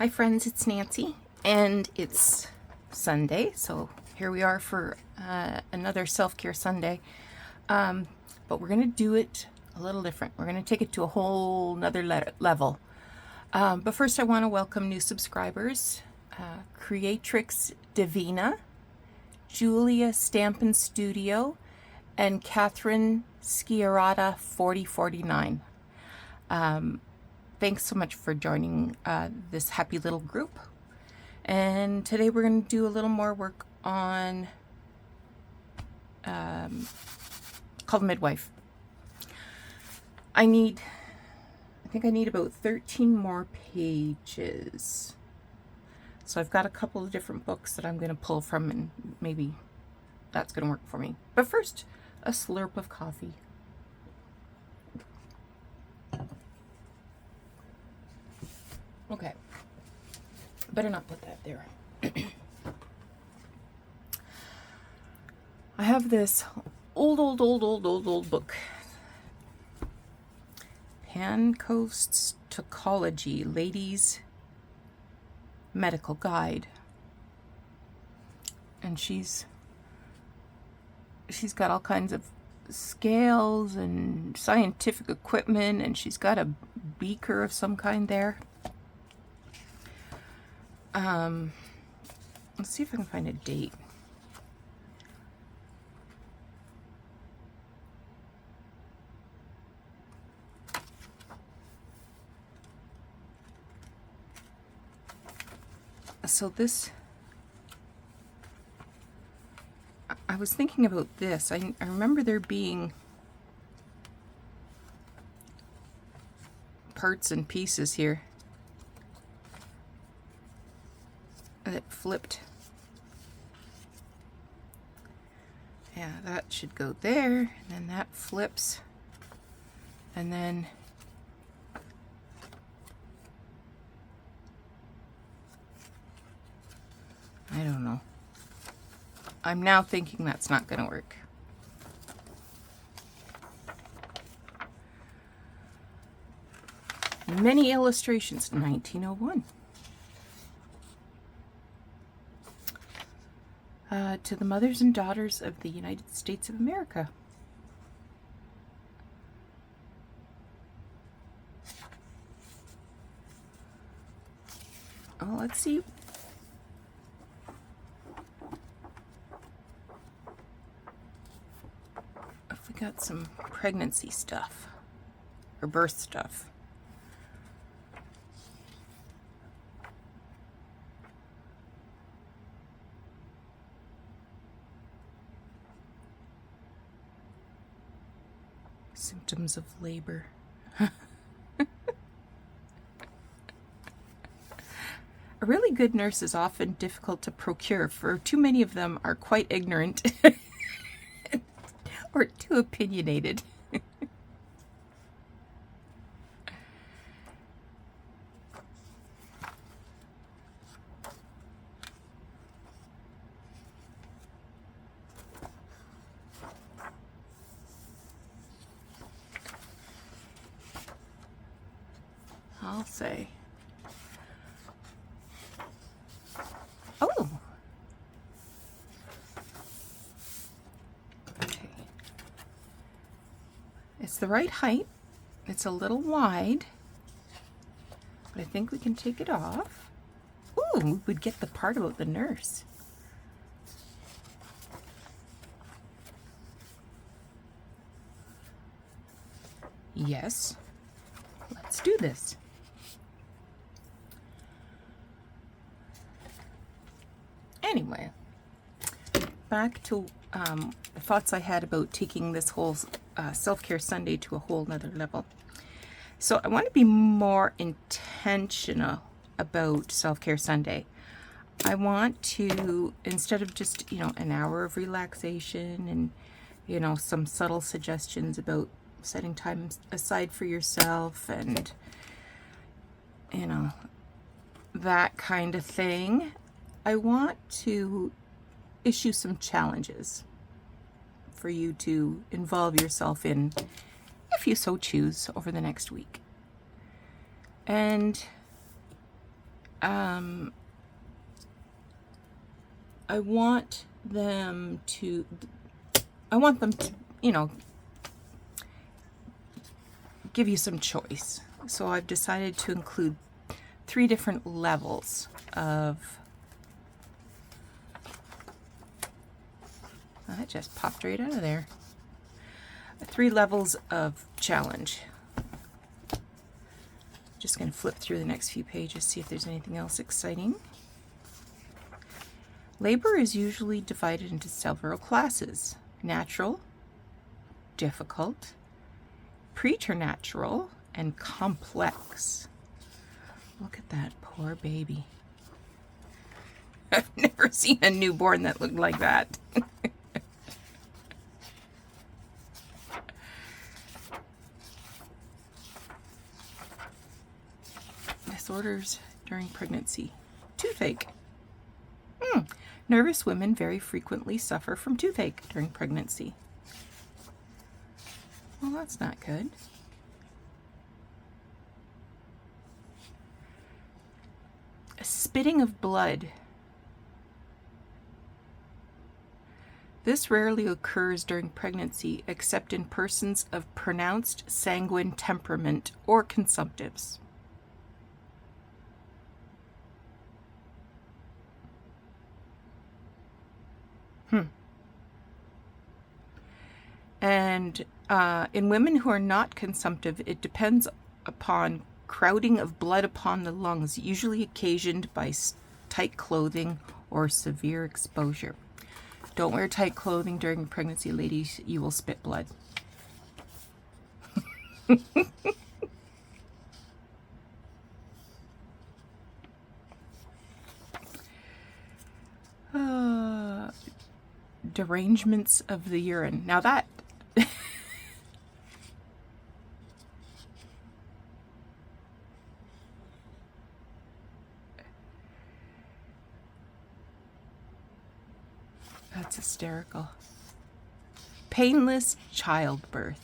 Hi friends, it's Nancy, and it's Sunday, so here we are for another self-care Sunday. But we're going to do it a little different. We're going to take it to a whole nother level. But first I want to welcome new subscribers, Creatrix Divina, Julia Stampin Studio, and Catherine Sciarrata 4049. Thanks so much for joining this happy little group. And today we're going to do a little more work on called Midwife. I think I need about 13 more pages. So I've got a couple of different books that I'm going to pull from, and maybe that's going to work for me. But first, a slurp of coffee. Okay, better not put that there. I have this old book, Pancoast's Toxicology Ladies Medical Guide, and she's got all kinds of scales and scientific equipment, and she's got a beaker of some kind there. Let's see if I can find a date. So this, I was thinking about this. I remember there being parts and pieces here that flipped. Yeah, that should go there, and then that flips, and then I don't know. I'm now thinking that's not going to work. Many illustrations, 1901. To the mothers and daughters of the United States of America. Oh, let's see. If we got some pregnancy stuff or birth stuff. Symptoms of labor. A really good nurse is often difficult to procure, for too many of them are quite ignorant or too opinionated. I'll say. Oh. Okay. It's the right height. It's a little wide, but I think we can take it off. Ooh, we would get the part about the nurse. Yes. Let's do this. Anyway, back to the thoughts I had about taking this whole self-care Sunday to a whole nother level. So I want to be more intentional about self-care Sunday. I want to, instead of just, an hour of relaxation and, some subtle suggestions about setting time aside for yourself and, that kind of thing, I want to issue some challenges for you to involve yourself in, if you so choose, over the next week. And I want them to, you know, give you some choice. So I've decided to include 3 different levels of, that just popped right out of there. 3 levels of challenge. Just going to flip through the next few pages, see if there's anything else exciting. Labor is usually divided into several classes: natural, difficult, preternatural, and complex. Look at that poor baby. I've never seen a newborn that looked like that. Disorders during pregnancy. Toothache. Nervous women very frequently suffer from toothache during pregnancy. Well, that's not good. Spitting of blood. This rarely occurs during pregnancy except in persons of pronounced sanguine temperament or consumptives. And in women who are not consumptive, it depends upon crowding of blood upon the lungs, usually occasioned by tight clothing or severe exposure. Don't wear tight clothing during pregnancy, ladies. You will spit blood. Derangements of the urine. Now that that's hysterical. Painless childbirth.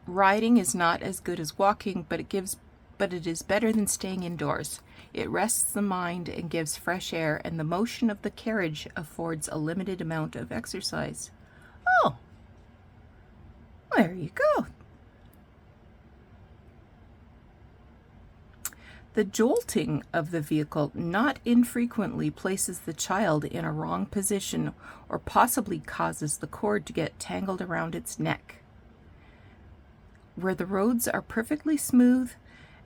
Riding is not as good as walking, but it is better than staying indoors. It rests the mind and gives fresh air, and the motion of the carriage affords a limited amount of exercise. Oh, there you go. The jolting of the vehicle not infrequently places the child in a wrong position or possibly causes the cord to get tangled around its neck. Where the roads are perfectly smooth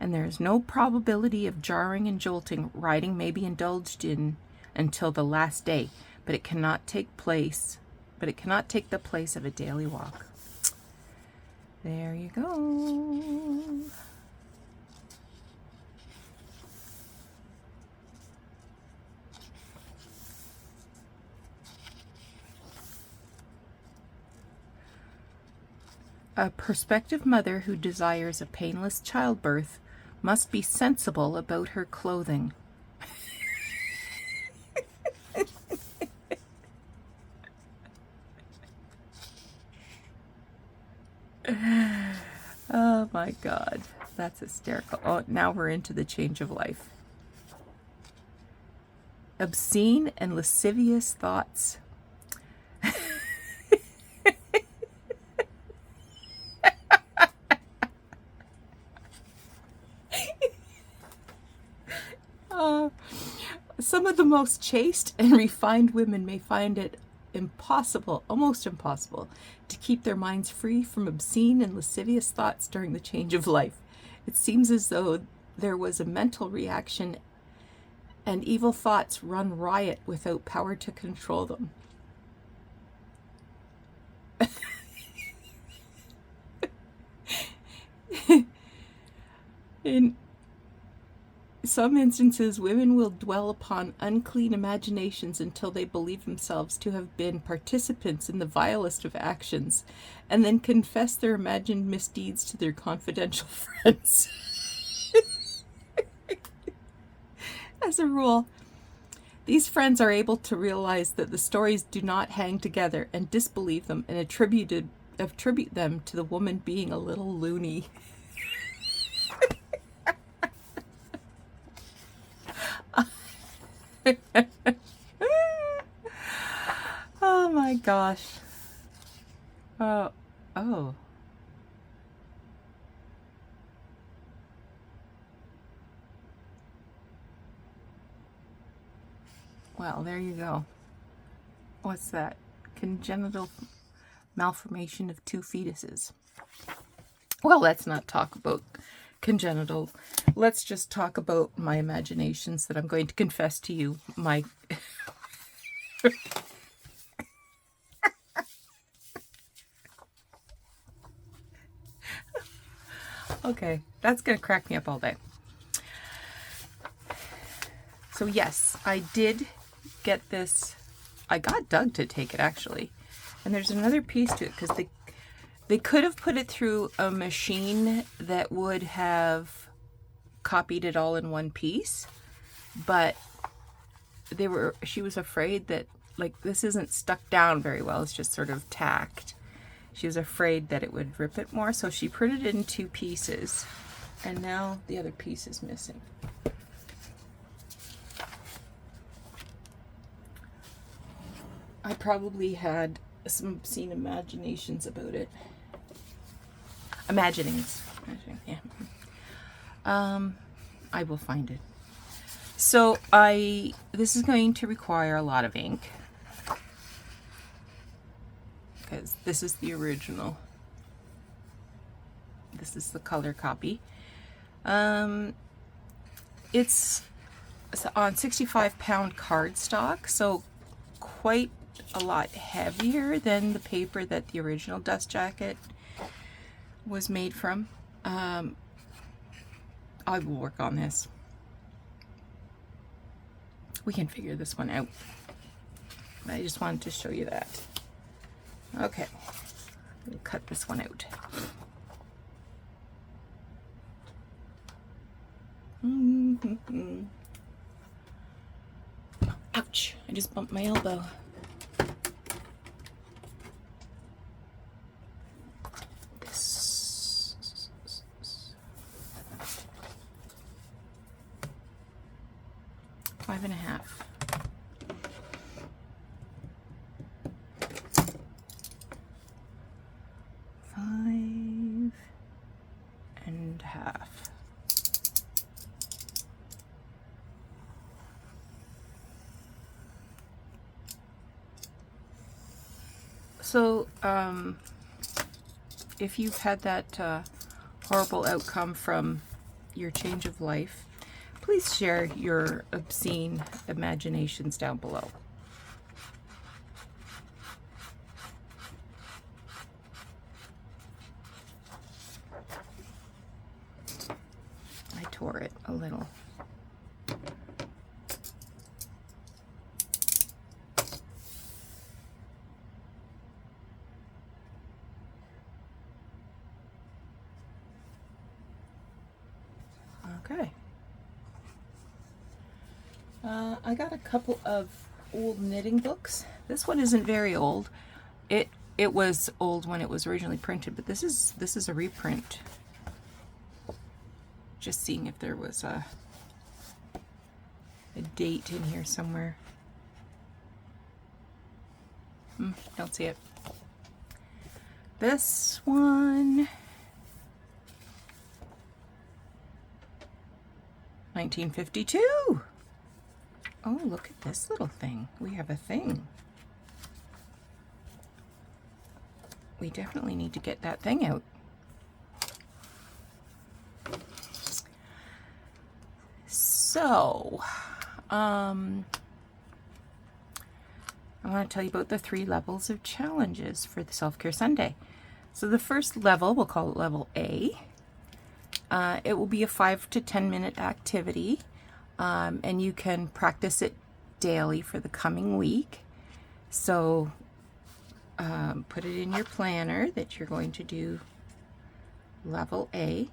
and there is no probability of jarring and jolting, riding may be indulged in until the last day, but it cannot take the place of a daily walk. There you go. A prospective mother who desires a painless childbirth must be sensible about her clothing. Oh my God, that's hysterical. Oh, now we're into the change of life. Obscene and lascivious thoughts. Some of the most chaste and refined women may find it impossible, almost impossible, to keep their minds free from obscene and lascivious thoughts during the change of life. It seems as though there was a mental reaction and evil thoughts run riot without power to control them. In some instances, women will dwell upon unclean imaginations until they believe themselves to have been participants in the vilest of actions, and then confess their imagined misdeeds to their confidential friends. As a rule, These friends are able to realize that the stories do not hang together and disbelieve them and attribute them to the woman being a little loony. Oh my gosh. Oh. Well, there you go. What's that? Congenital malformation of 2 fetuses. Well, let's not talk about congenital. Let's just talk about my imaginations that I'm going to confess to you. My okay, that's going to crack me up all day. So yes, I did get this. I got Doug to take it, actually. And there's another piece to it, because they could have put it through a machine that would have copied it all in one piece, but she was afraid that, like, this isn't stuck down very well, it's just sort of tacked. She was afraid that it would rip it more, so she put it in 2 pieces, and now the other piece is missing. I probably had some obscene imaginations about it. Imaginings. Yeah. I will find it. So this is going to require a lot of ink, because this is the original. This is the color copy. It's on 65-pound cardstock, so quite a lot heavier than the paper that the original dust jacket was made from. I will work on this. We can figure this one out. I just wanted to show you that. Okay, we'll cut this one out. Ouch, I just bumped my elbow. Five and a half. Five and a half. So, if you've had that horrible outcome from your change of life, please share your obscene imaginations down below. I tore it a little. Okay. I got a couple of old knitting books. This one isn't very old. It was old when it was originally printed, but this is a reprint. Just seeing if there was a date in here somewhere. Don't see it. This one, 1952. Oh, look at this little thing. We have a thing. We definitely need to get that thing out. So, I want to tell you about the 3 levels of challenges for the Self-Care Sunday. So the first level, we'll call it level A. It will be a 5 to 10 minute activity, and you can practice it daily for the coming week. So put it in your planner that you're going to do level A,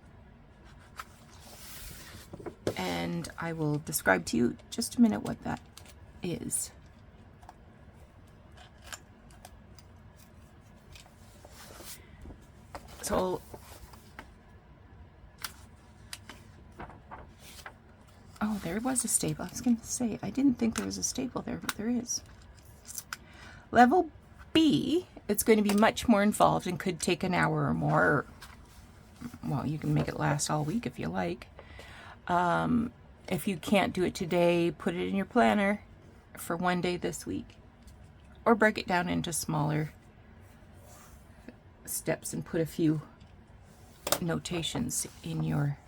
and I will describe to you just a minute what that is. So oh, there was a staple. I was going to say, I didn't think there was a staple there, but there is. Level B, it's going to be much more involved and could take an hour or more. Well, you can make it last all week if you like. If you can't do it today, put it in your planner for one day this week. Or break it down into smaller steps and put a few notations in your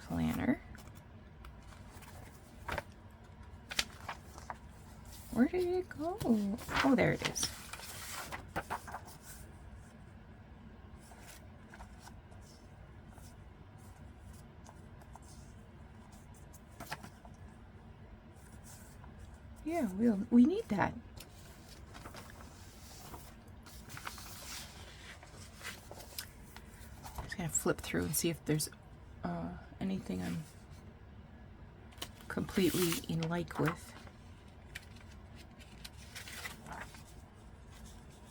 planner. Where did it go? Oh, there it is. Yeah, we need that. Just gonna flip through and see if there's anything I'm completely in like with.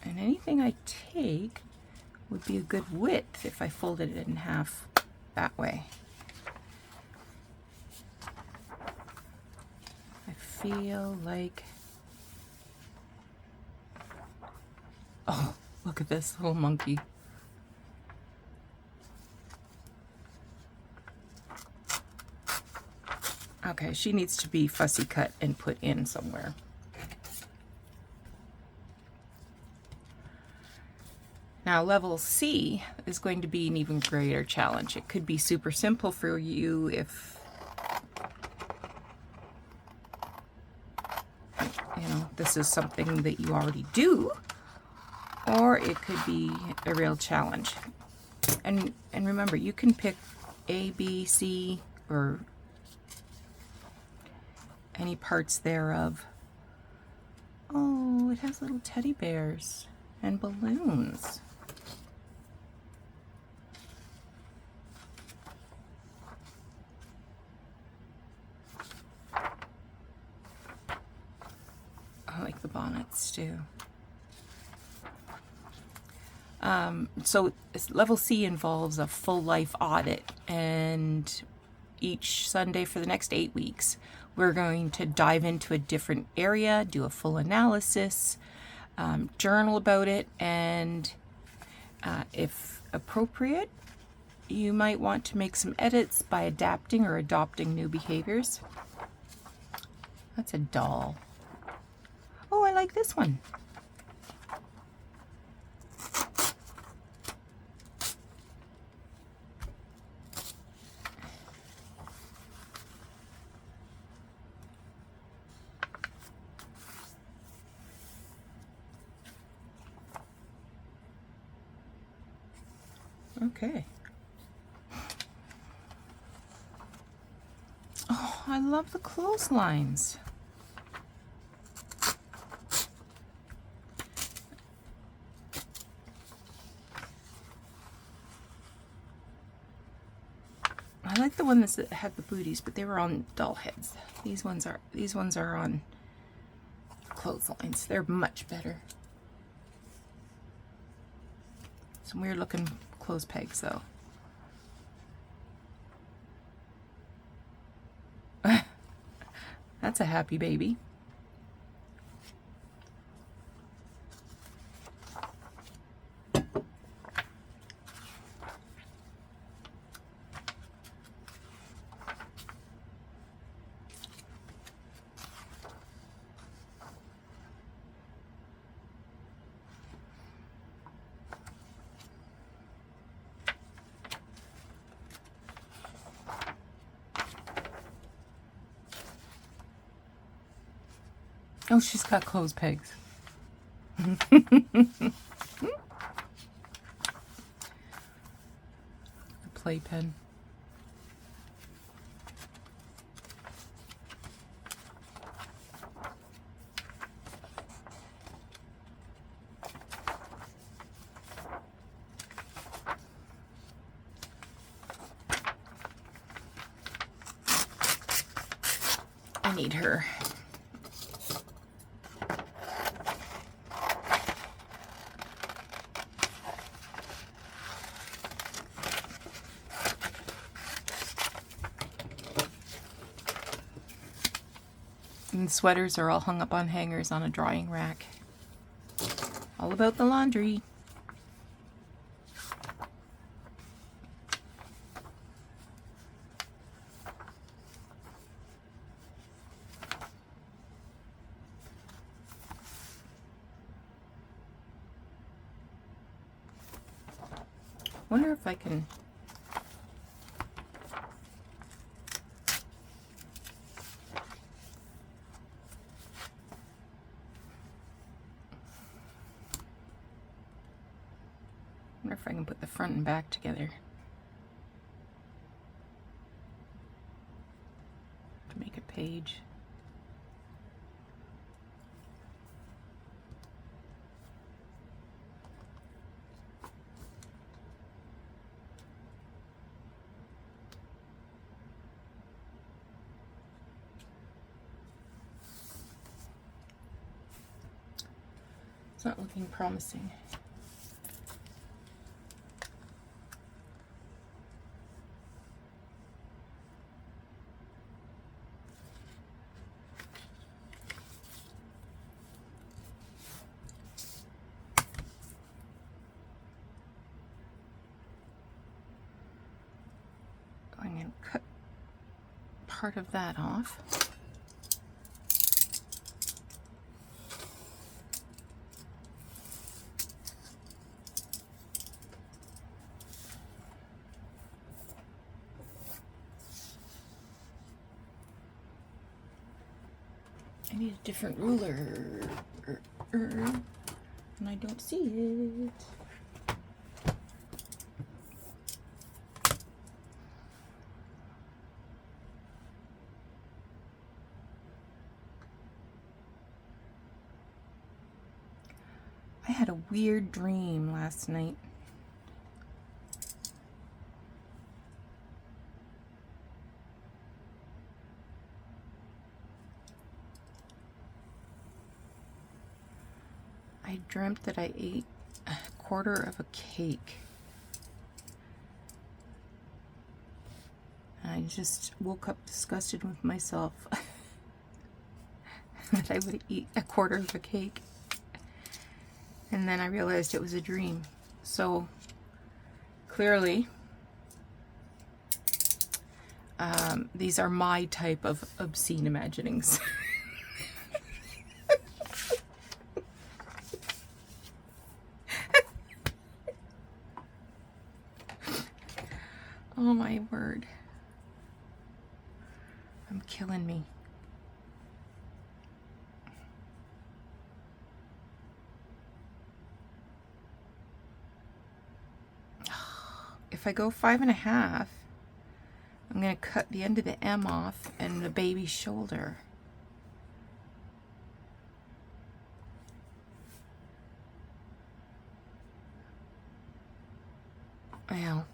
And anything I take would be a good width if I folded it in half that way. I feel like, oh, look at this little monkey. Okay, she needs to be fussy cut and put in somewhere. Now level C is going to be an even greater challenge. It could be super simple for you if, you know, this is something that you already do, or it could be a real challenge. And remember, you can pick A, B, C, or any parts thereof. Oh, it has little teddy bears and balloons. I like the bonnets too. So level C involves a full life audit, and each Sunday for the next 8 weeks, we're going to dive into a different area, do a full analysis, journal about it, and if appropriate, you might want to make some edits by adapting or adopting new behaviors. That's a doll. Oh, I like this one. Okay. Oh, I love the clotheslines. I like the ones that had the booties, but they were on doll heads. These ones are on clotheslines. They're much better. Some weird looking clothes pegs though. That's a happy baby. Oh, she's got clothes pegs. The playpen. I need her And the sweaters are all hung up on hangers on a drying rack. All about the laundry. Wonder if I can put the front and back together to make a page. It's not looking promising. I'm going to cut part of that off. I need a different ruler, and I don't see it. I had a weird dream last night. I dreamt that I ate a quarter of a cake. I just woke up disgusted with myself that I would eat a quarter of a cake. And then I realized it was a dream. So clearly, these are my type of obscene imaginings. Oh my word. I'm killing me. If I go 5.5, I'm going to cut the end of the M off and the baby's shoulder. Well,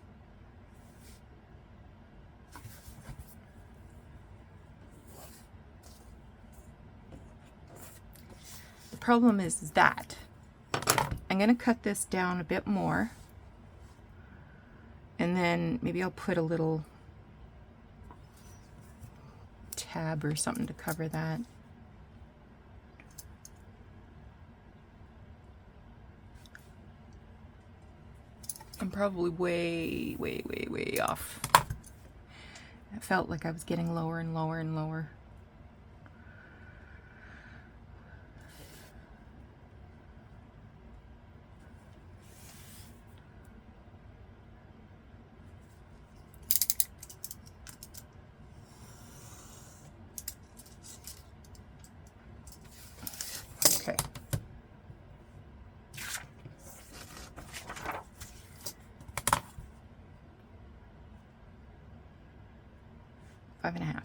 the problem is that I'm going to cut this down a bit more, and then maybe I'll put a little tab or something to cover that. I'm probably way off. It felt like I was getting lower and lower and lower. Okay. Five and a half.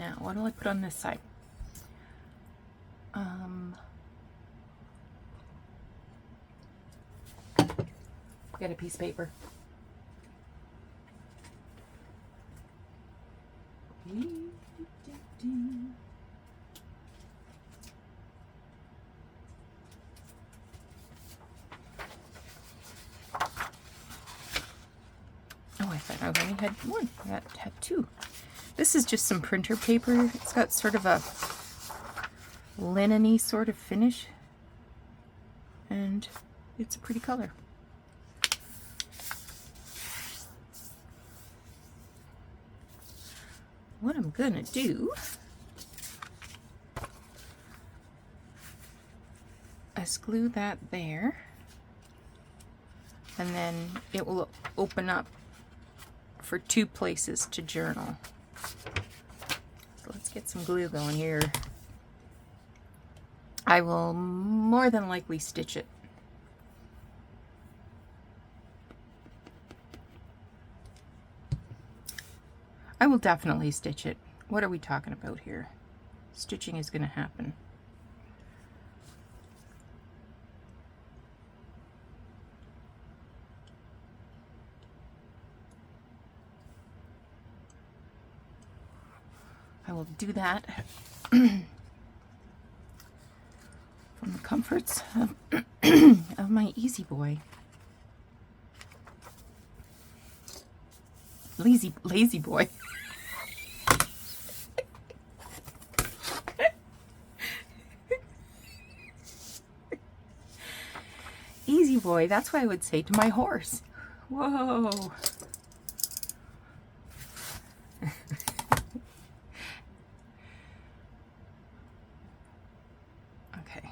Now, what do I put on this side? Get a piece of paper. Oh, I thought I only had one. I had two. This is just some printer paper. It's got sort of a linen-y sort of finish, and it's a pretty color. What I'm gonna do is glue that there, and then it will open up for two places to journal. So let's get some glue going here. I will more than likely stitch it. I will definitely stitch it. What are we talking about here? Stitching is going to happen. I will do that from the comforts of, of my Easy Boy. Lazy boy. Easy boy, that's what I would say to my horse. Whoa. Okay.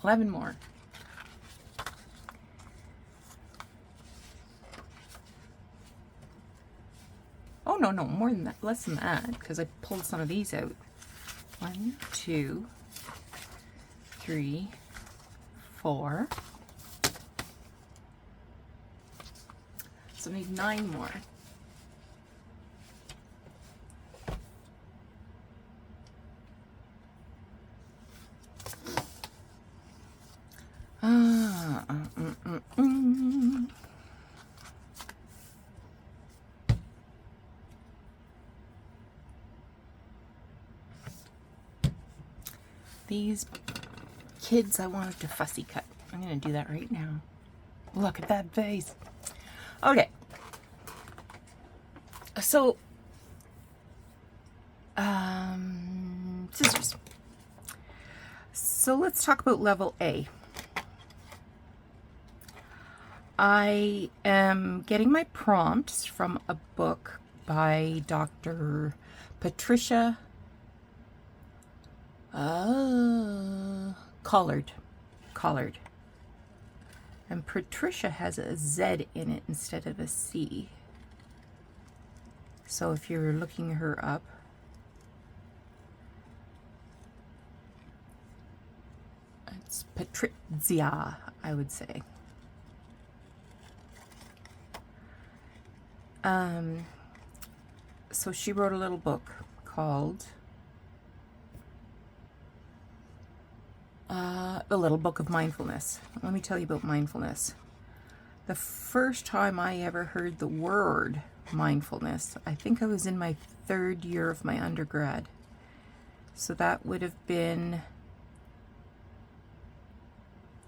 $11 more. Oh, no, more than that, less than that, because I pulled some of these out. 1, 2, 3, 4. So I need 9 more. These kids I wanted to fussy cut. I'm going to do that right now. Look at that face. Okay. So, scissors. So let's talk about level A. I am getting my prompts from a book by Dr. Patricia Collard. And Patricia has a Z in it instead of a C. So if you're looking her up, it's Patrizia, I would say. So she wrote a little book called The Little Book of Mindfulness. Let me tell you about mindfulness. The first time I ever heard the word mindfulness, I think I was in my 3rd year of my undergrad. So that would have been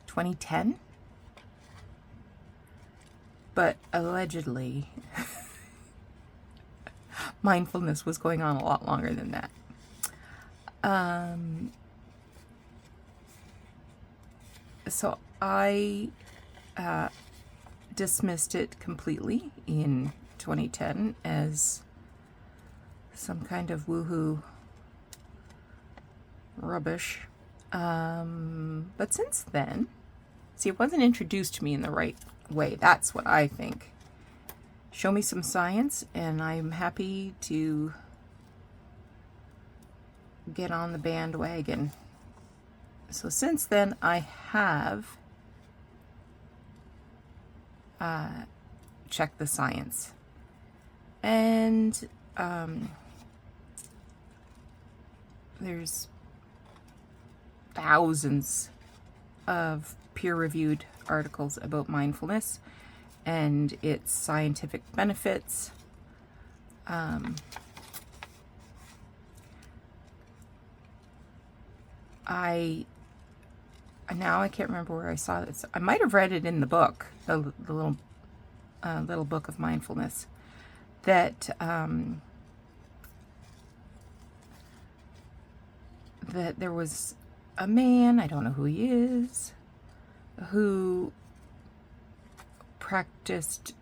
2010. But allegedly, mindfulness was going on a lot longer than that. So I dismissed it completely in 2010 as some kind of woohoo rubbish. But since then, see, it wasn't introduced to me in the right way. That's what I think. Show me some science, and I'm happy to get on the bandwagon. So since then, I have checked the science. And there's thousands of peer-reviewed articles about mindfulness and its scientific benefits. I can't remember where I saw this. I might have read it in the book, the little book of mindfulness, that that there was a man, I don't know who he is, who practiced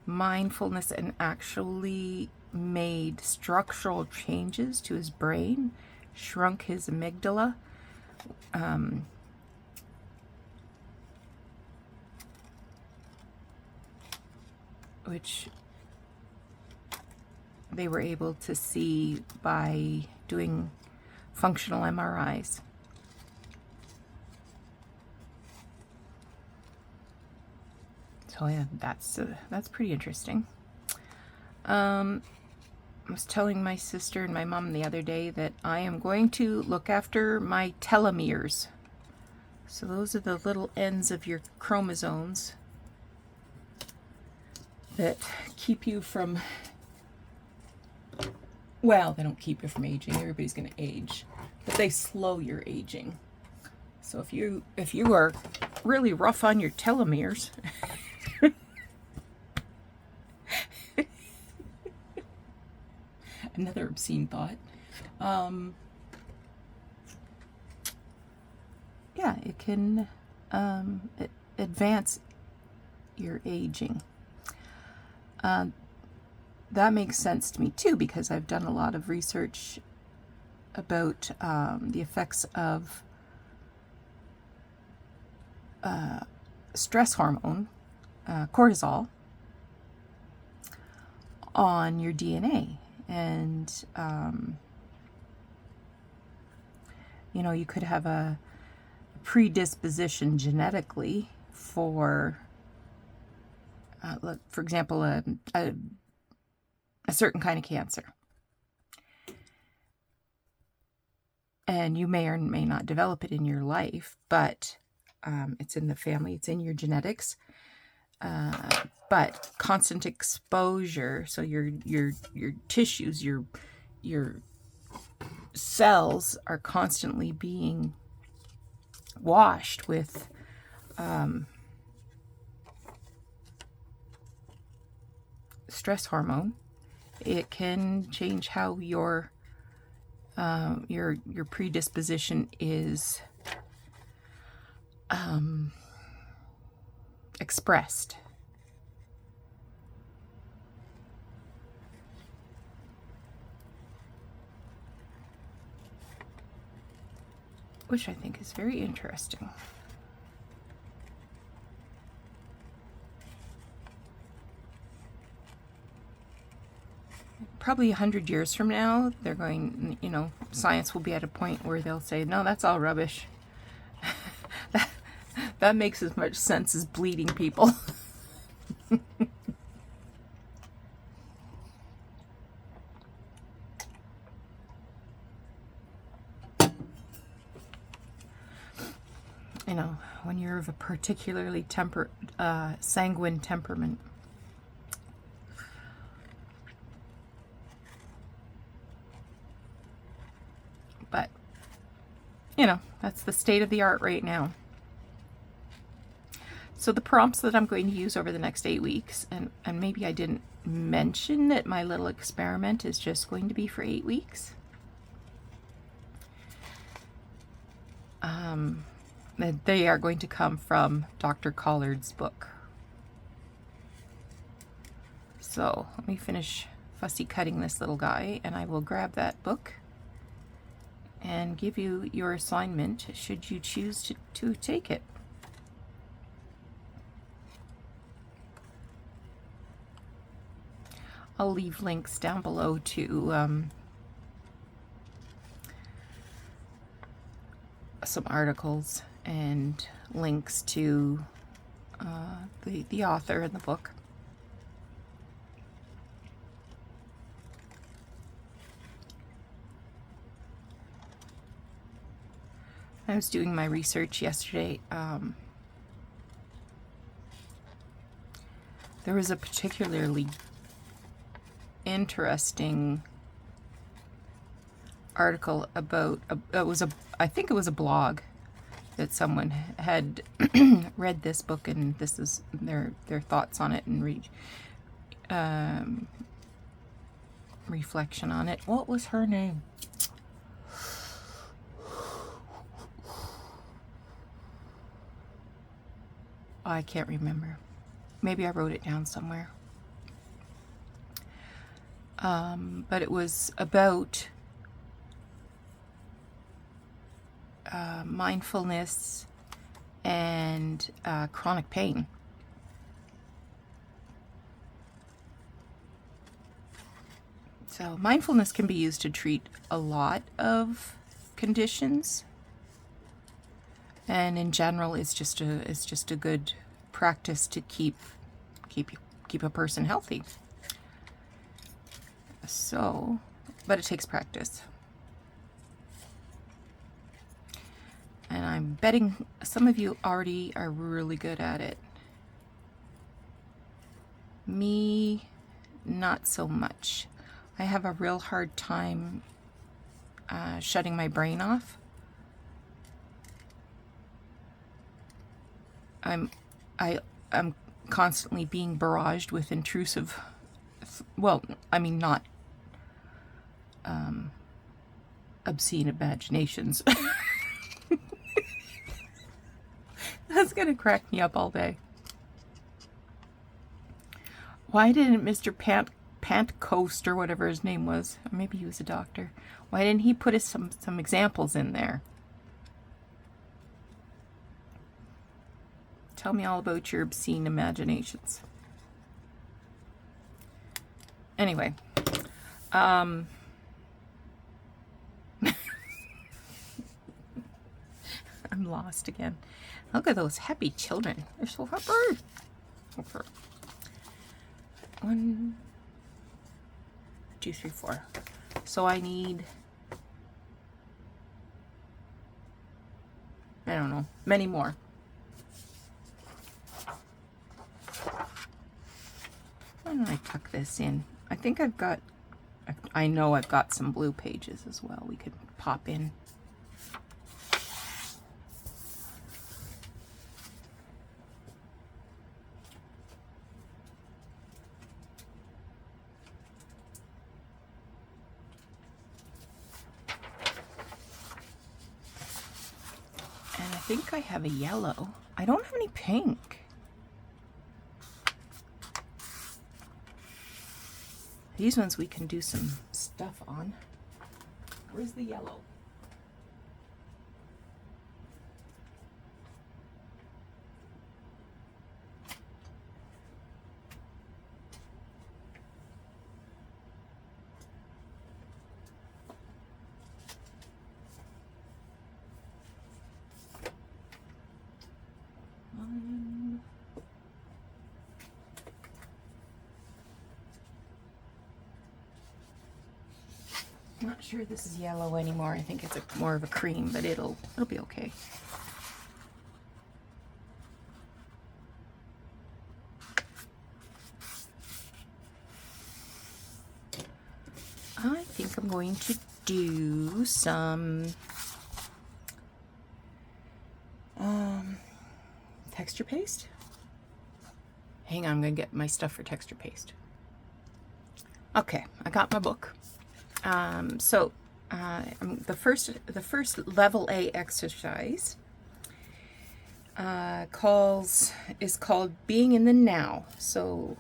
mindfulness and actually made structural changes to his brain, shrunk his amygdala, which they were able to see by doing functional MRIs. So yeah, that's pretty interesting. I was telling my sister and my mom the other day that I am going to look after my telomeres. So those are the little ends of your chromosomes that keep you from, well, they don't keep you from aging. Everybody's going to age, but they slow your aging. So if you are really rough on your telomeres, another obscene thought, yeah, it can advance your aging. That makes sense to me too, because I've done a lot of research about the effects of stress hormone, cortisol, on your DNA. And, you know, you could have a predisposition genetically for, for example, a certain kind of cancer. And you may or may not develop it in your life, but it's in the family, it's in your genetics. But constant exposure, so your tissues, your cells are constantly being washed with stress hormone. It can change how your predisposition is expressed. Which I think is very interesting. Probably 100 years from now, they're going, you know, science will be at a point where they'll say, no, that's all rubbish. that makes as much sense as bleeding people. You know, when you're of a particularly sanguine temperament. But, you know, that's the state of the art right now. So the prompts that I'm going to use over the next 8 weeks, and maybe I didn't mention that my little experiment is just going to be for 8 weeks. That they are going to come from Dr. Collard's book. So let me finish fussy cutting this little guy, and I will grab that book and give you your assignment should you choose to take it. I'll leave links down below to some articles and links to the author and the book. I was doing my research yesterday. There was a particularly interesting article about I think it was a blog that someone had read this book, and this is their thoughts on it and reflection on it. What was her name? I can't remember. Maybe I wrote it down somewhere. But it was about mindfulness and chronic pain. So mindfulness can be used to treat a lot of conditions, and in general, it's just a good practice to keep a person healthy. So, but it takes practice. And I'm betting some of you already are really good at it. Me, not so much. I have a real hard time shutting my brain off. I'm constantly being barraged with intrusive, well, I mean, not obscene imaginations. That's gonna crack me up all day. Why didn't Mr. Pant Coast, or whatever his name was, or maybe he was a doctor, why didn't he put some examples in there? Tell me all about your obscene imaginations. Anyway, I'm lost again. Look at those happy children. They're so happy. 1, 2, 3, 4. So I need, I don't know, many more. Why don't I tuck this in? I think I know I've got some blue pages as well we could pop in. And I think I have a yellow. I don't have any pink. These ones we can do some stuff on. Where's the yellow? I'm not sure this is yellow anymore. I think it's more of a cream, but it'll be okay. I think I'm going to do some texture paste. Hang on, I'm going to get my stuff for texture paste. Okay, I got my book. The first level A exercise is called Being in the Now. So,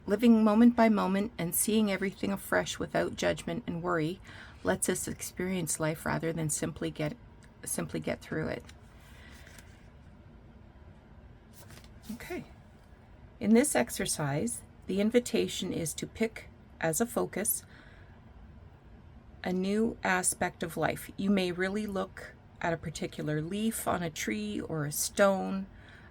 living moment by moment and seeing everything afresh without judgment and worry lets us experience life rather than simply get through it. Okay. In this exercise, the invitation is to pick as a focus a new aspect of life. You may really look at a particular leaf on a tree or a stone,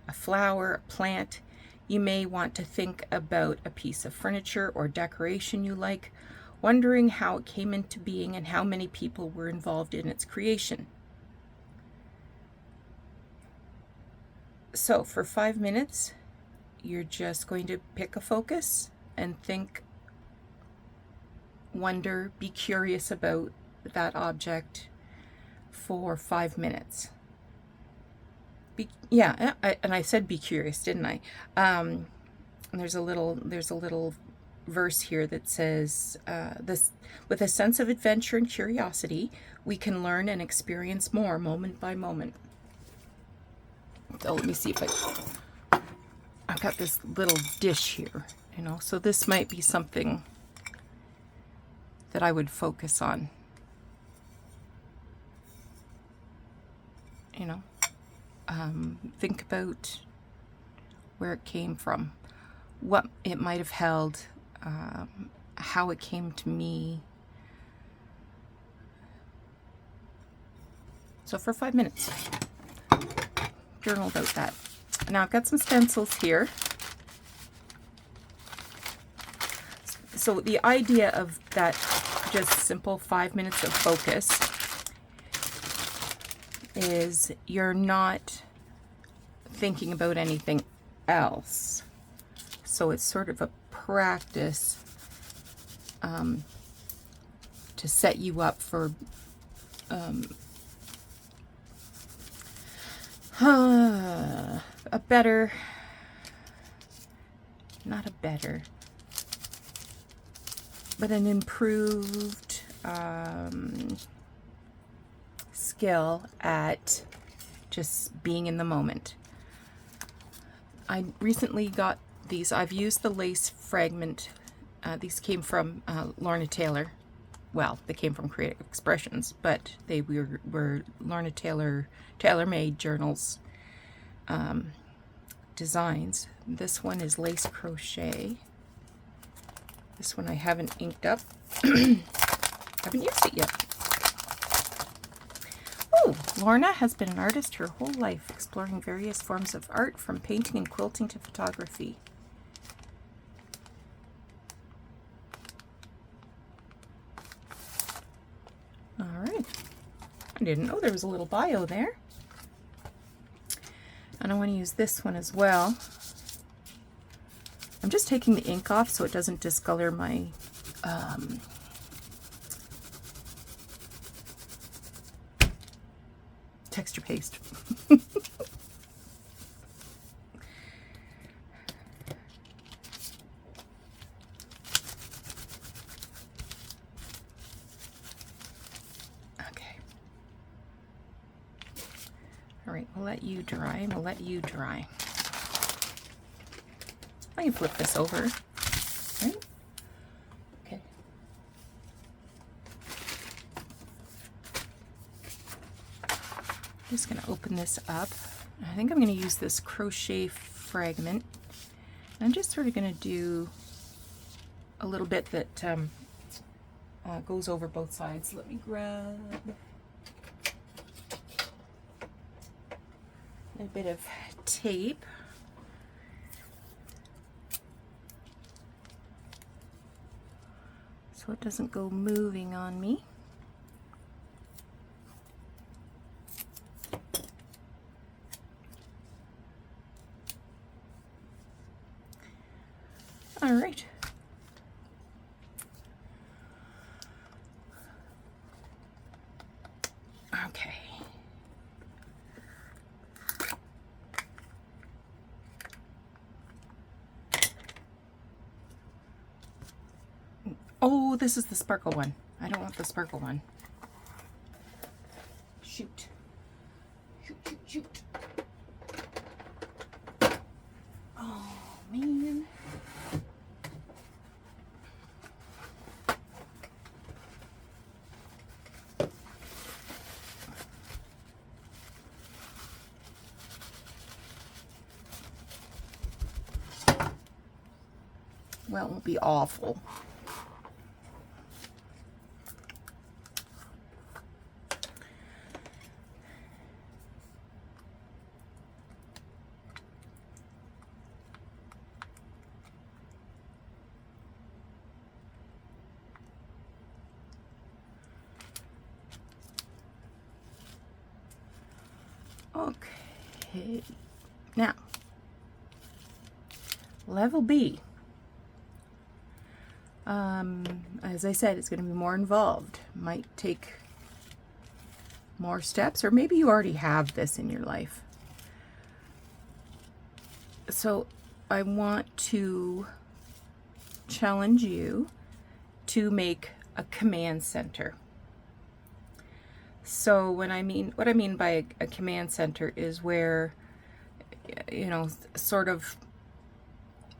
a flower, a plant. You may want to think about a piece of furniture or decoration you like, wondering how it came into being and how many people were involved in its creation. So for 5 minutes, you're just going to pick a focus and think, wonder, be curious about that object for 5 minutes. And I said be curious, didn't I? And there's a little verse here that says, "This with a sense of adventure and curiosity, we can learn and experience more moment by moment." So let me see if I've got this little dish here, so this might be something that I would focus on. Think about where it came from, what it might have held, how it came to me. So for 5 minutes, journal about that. Now I've got some stencils here. So the idea of that just simple 5 minutes of focus is you're not thinking about anything else. So it's sort of a practice to set you up for an improved skill at just being in the moment. I recently got these. I've used the lace fragment. These came from Lorna Taylor. Well, they came from Creative Expressions, but they were Lorna Taylor-made journals designs. This one is lace crochet. This one I haven't inked up. Haven't used it yet. Oh, Lorna has been an artist her whole life, exploring various forms of art from painting and quilting to photography. All right. I didn't know there was a little bio there. And I want to use this one as well. I'm just taking the ink off so it doesn't discolor my texture paste. Okay. All right, we'll let you dry and we'll let you dry. I can flip this over, right? Okay. I'm just going to open this up. I think I'm going to use this crochet fragment. I'm just sort of going to do a little bit that goes over both sides. Let me grab a bit of tape. So it doesn't go moving on me. All right. Okay. Oh, this is the sparkle one. I don't want the sparkle one. Shoot. Shoot, shoot, shoot. Oh, man. Well, it won't be awful. Okay, now, level B. As I said, it's going to be more involved. Might take more steps, or maybe you already have this in your life. So I want to challenge you to make a command center. So what I mean by a command center is where, you know, sort of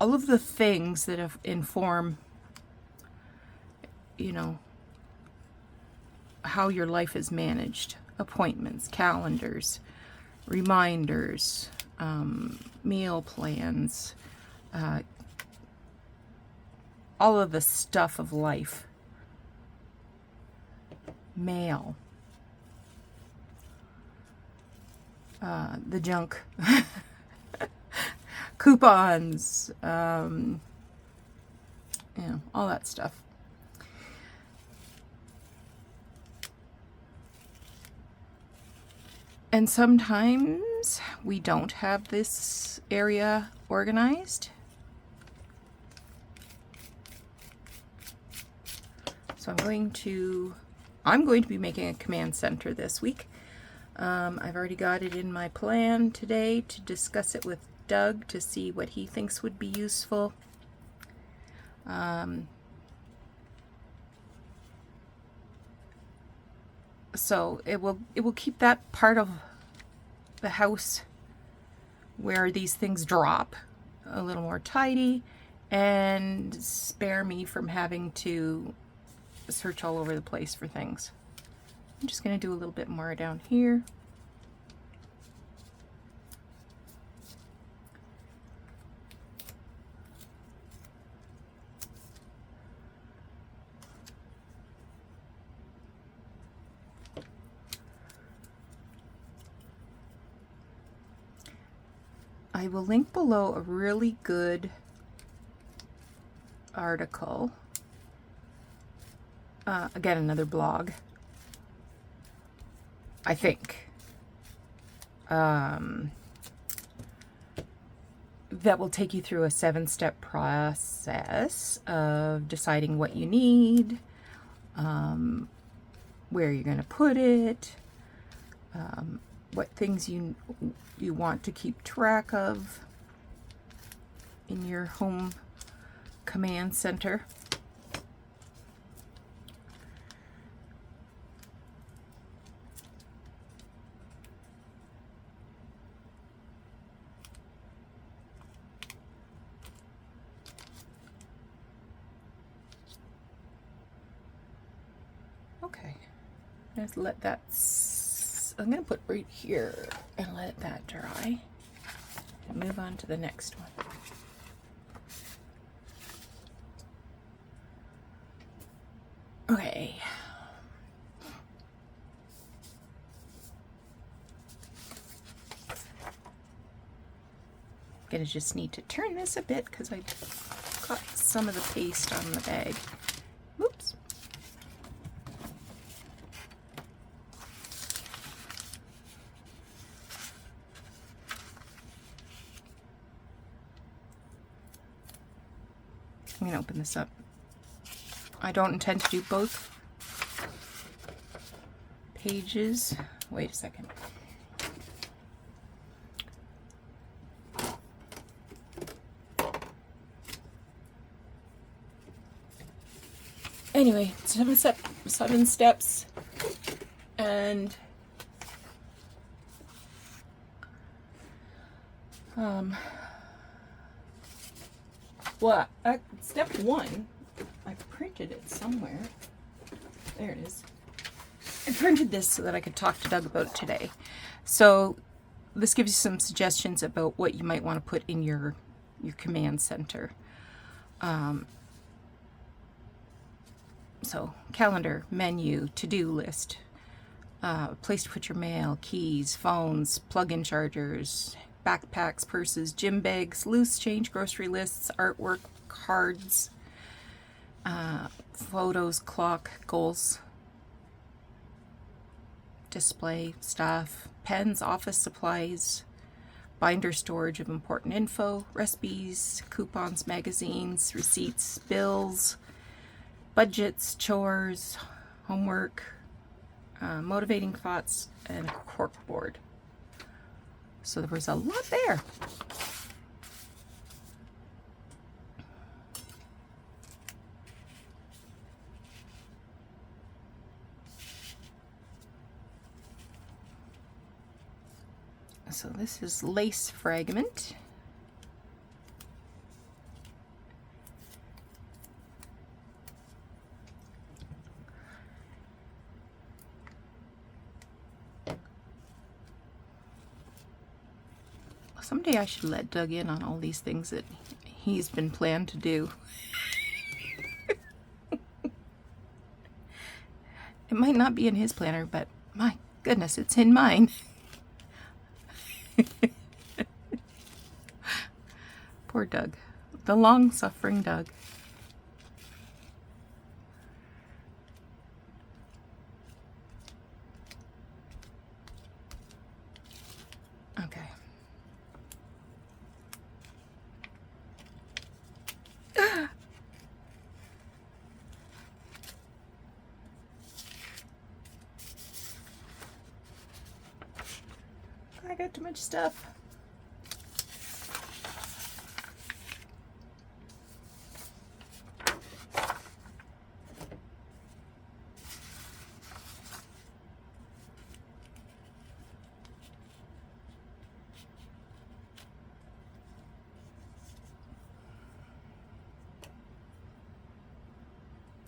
all of the things that inform, you know, how your life is managed. Appointments, calendars, reminders, meal plans, all of the stuff of life. Mail. The junk. Coupons. You know, all that stuff. And sometimes we don't have this area organized. So I'm going to be making a command center this week. I've already got it in my plan today to discuss it with Doug to see what he thinks would be useful. So it will keep that part of the house where these things drop a little more tidy and spare me from having to search all over the place for things. I'm just going to do a little bit more down here. I will link below a really good article. Again, another blog, I think, that will take you through a 7-step process of deciding what you need, where you're going to put it, what things you want to keep track of in your home command center. Okay, let's let that, I'm going to put right here and let that dry and move on to the next one. Okay. I'm going to just need to turn this a bit because I got some of the paste on the bag. Whoops. I'm going to open this up. I don't intend to do both pages. Wait a second. Anyway, 7 steps, and well, step 1, I printed it somewhere. There it is. I printed this so that I could talk to Doug about it today. So this gives you some suggestions about what you might want to put in your command center. So calendar, menu, to-do list, place to put your mail, keys, phones, plug-in chargers, backpacks, purses, gym bags, loose change, grocery lists, artwork, cards, photos, clock, goals, display stuff, pens, office supplies, binder storage of important info, recipes, coupons, magazines, receipts, bills, budgets, chores, homework, motivating thoughts, and corkboard. So there was a lot there. So this is lace fragment. Someday I should let Doug in on all these things that he's been planned to do. It might not be in his planner, but my goodness, it's in mine. Poor Doug. The long-suffering Doug. Okay. I got too much stuff.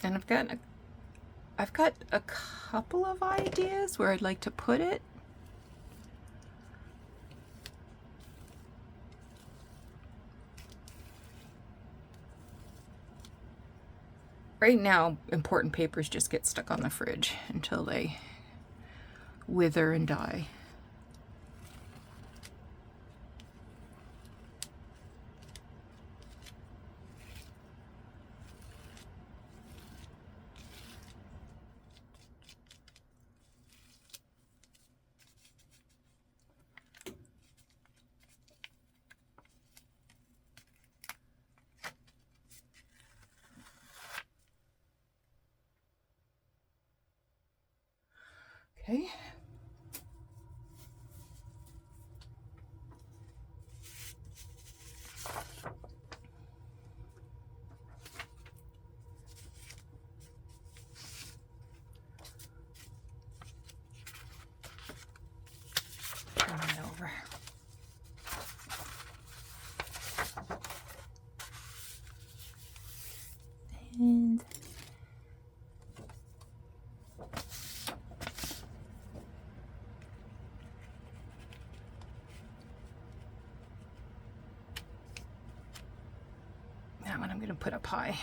And I've got a couple of ideas where I'd like to put it. Right now, important papers just get stuck on the fridge until they wither and die. Okay. Turn that over. And that one I'm going to put up high.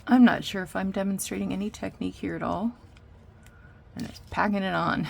I'm not sure if I'm demonstrating any technique here at all. And it's packing it on.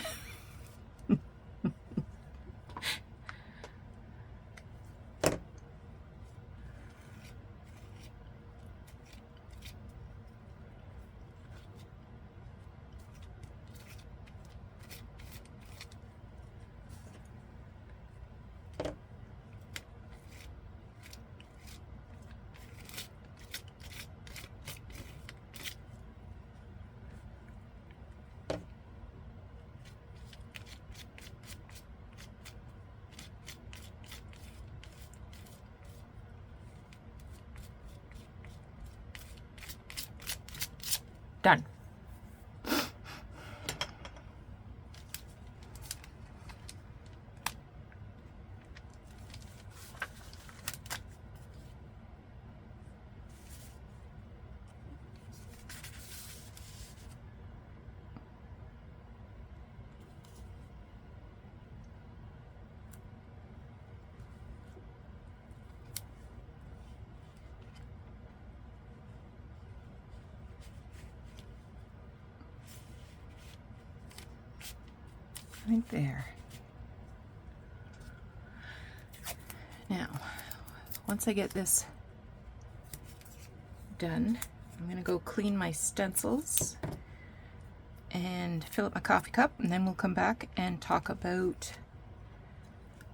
Done. Right there. Now, once I get this done, I'm going to go clean my stencils and fill up my coffee cup, and then we'll come back and talk about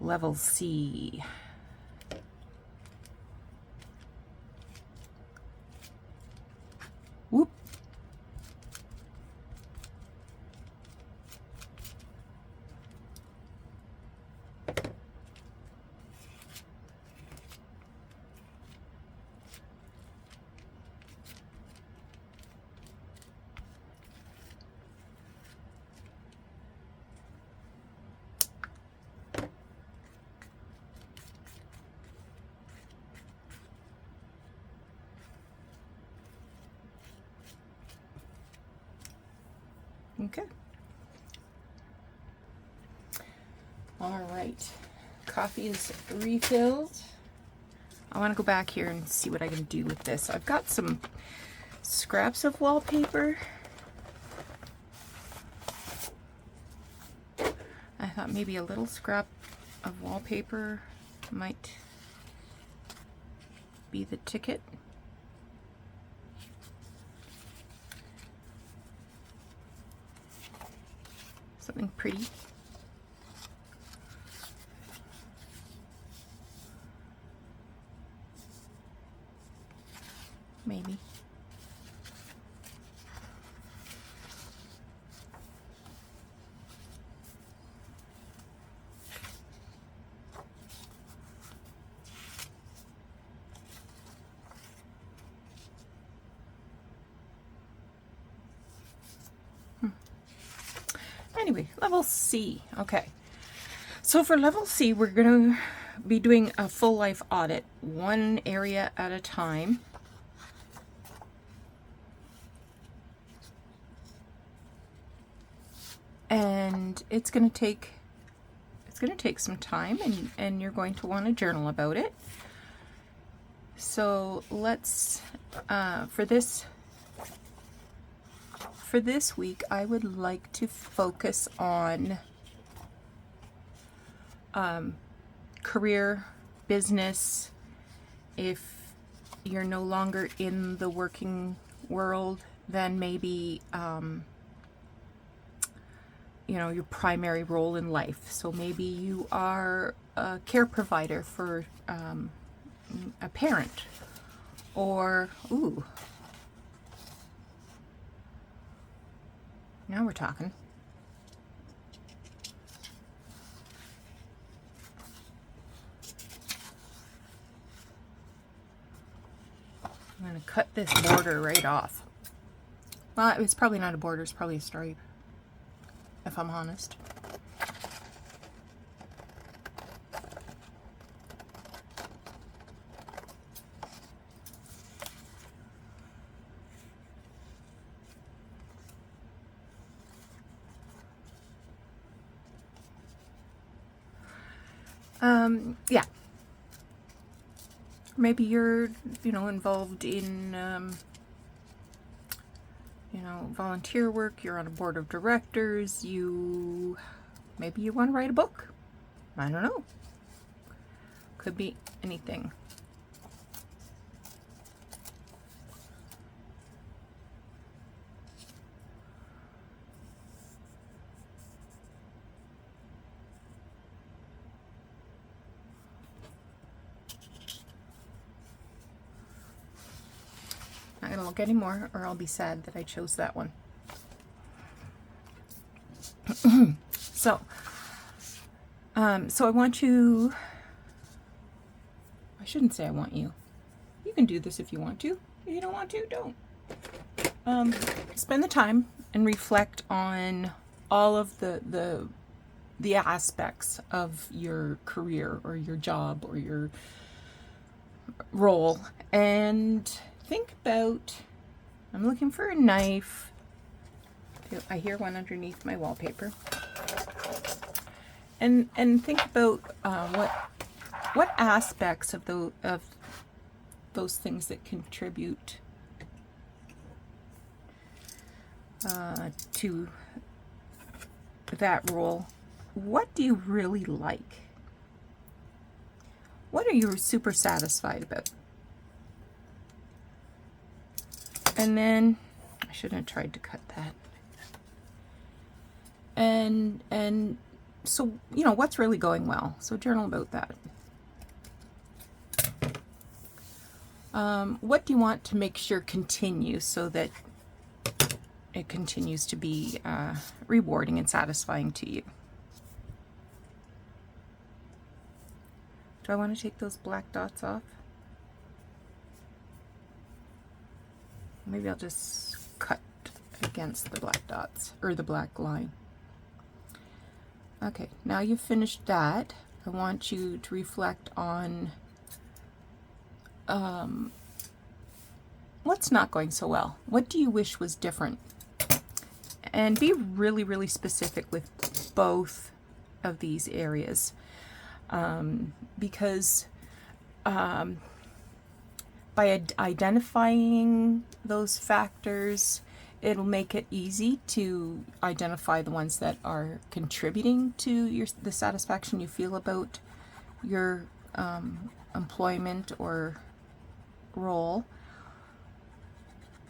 level C. Whoop. Okay. All right. Coffee is refilled. I want to go back here and see what I can do with this. I've got some scraps of wallpaper. I thought maybe a little scrap of wallpaper might be the ticket. Something pretty. Maybe. Anyway, level C. Okay. So for level C, we're going to be doing a full life audit, one area at a time. And it's going to take some time, and you're going to want to journal about it. So let's for this week, I would like to focus on career, business. If you're no longer in the working world, then maybe you know, your primary role in life. So maybe you are a care provider for a parent, or ooh, now we're talking. I'm going to cut this border right off. Well, it's probably not a border, it's probably a stripe, if I'm honest. Yeah. Maybe you're, you know, involved in, you know, volunteer work. You're on a board of directors. Maybe you want to write a book. I don't know. Could be anything. Not gonna look anymore, or I'll be sad that I chose that one. So I want you, I shouldn't say I want you. You can do this if you want to. If you don't want to, don't. spend the time and reflect on all of the aspects of your career or your job or your role, and think about, I'm looking for a knife. I hear one underneath my wallpaper. And think about what aspects of those things that contribute to that role. What do you really like? What are you super satisfied about? And then, I shouldn't have tried to cut that. And so, you know, what's really going well? So journal about that. What do you want to make sure continues so that it continues to be rewarding and satisfying to you? Do I want to take those black dots off? Maybe I'll just cut against the black dots, or the black line. Okay, now you've finished that. I want you to reflect on what's not going so well. What do you wish was different? And be really, really specific with both of these areas. Because by identifying those factors, it'll make it easy to identify the ones that are contributing to the satisfaction you feel about your employment or role.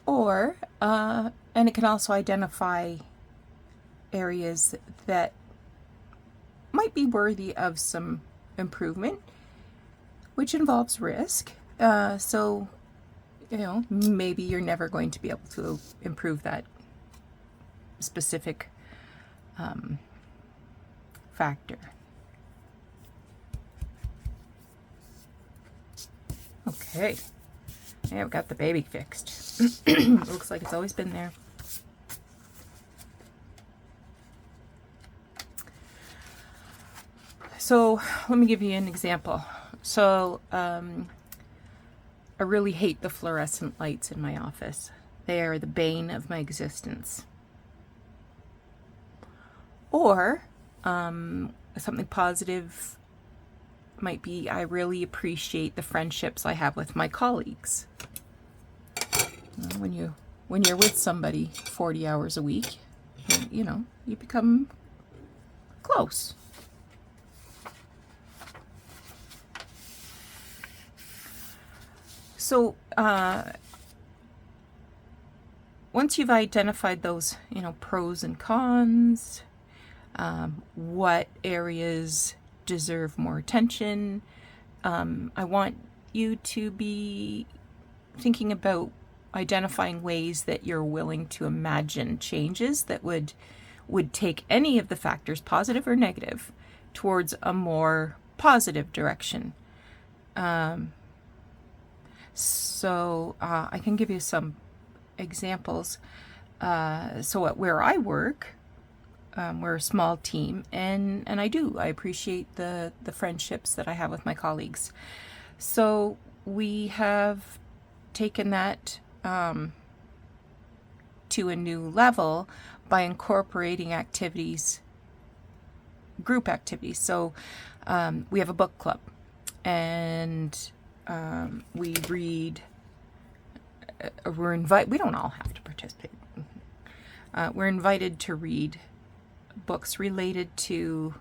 Or, and it can also identify areas that might be worthy of some improvement, which involves risk. So, you know, maybe you're never going to be able to improve that specific factor. Okay, yeah, I've got the baby fixed. Looks like it's always been there. So let me give you an example. So I really hate the fluorescent lights in my office. They are the bane of my existence. Or something positive might be, I really appreciate the friendships I have with my colleagues. When you're with somebody 40 hours a week, you know, you become close. So once you've identified those, you know, pros and cons, what areas deserve more attention, I want you to be thinking about identifying ways that you're willing to imagine changes that would take any of the factors, positive or negative, towards a more positive direction. So I can give you some examples. So where I work, we're a small team, and I appreciate the friendships that I have with my colleagues. So we have taken that to a new level by incorporating activities, group activities. So we have a book club, and we read, we don't all have to participate. We're invited to read books related to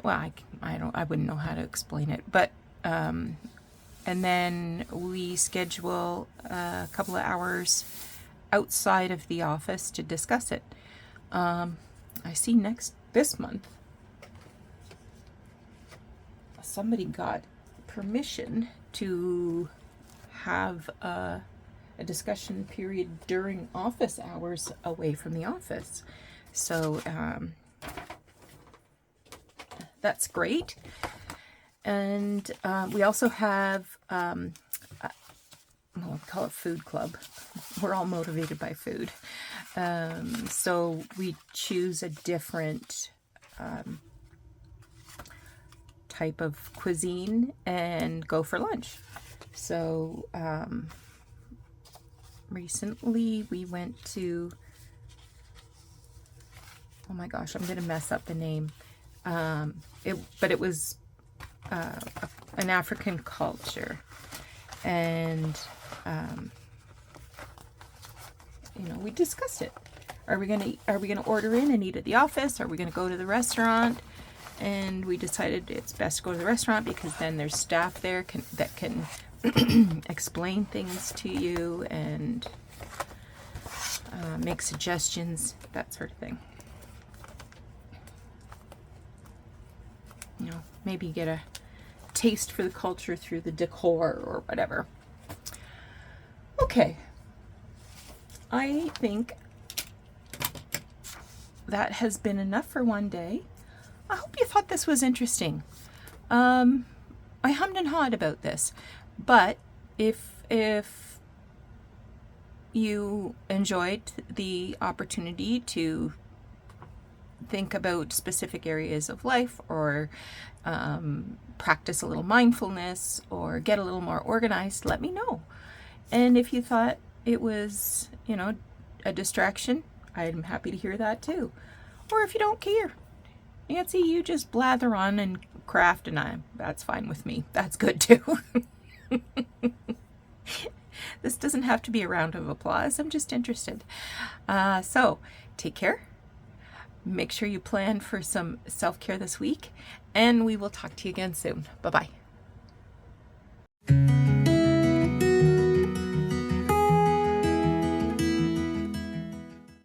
well, I wouldn't know how to explain it, but and then we schedule a couple of hours outside of the office to discuss it. I see this month somebody got permission to have a discussion period during office hours away from the office. So that's great. And we also have, well, we call it food club. We're all motivated by food. So we choose a different type of cuisine and go for lunch. So recently we went to, oh my gosh, I'm going to mess up the name. But it was an African culture, and we discussed it. Are we gonna order in and eat at the office? Are we gonna go to the restaurant? And we decided it's best to go to the restaurant because then there's staff there that can explain things to you and make suggestions, that sort of thing. Maybe get a taste for the culture through the decor or whatever. Okay, I think that has been enough for one day. I hope you thought this was interesting. I hummed and hawed about this, but if you enjoyed the opportunity to think about specific areas of life, or practice a little mindfulness, or get a little more organized, let me know. And if you thought it was, a distraction, I'm happy to hear that too. Or if you don't care, Nancy, you just blather on and craft, and that's fine with me. That's good too. This doesn't have to be a round of applause. I'm just interested. So take care. Make sure you plan for some self-care this week, and we will talk to you again soon. Bye-bye.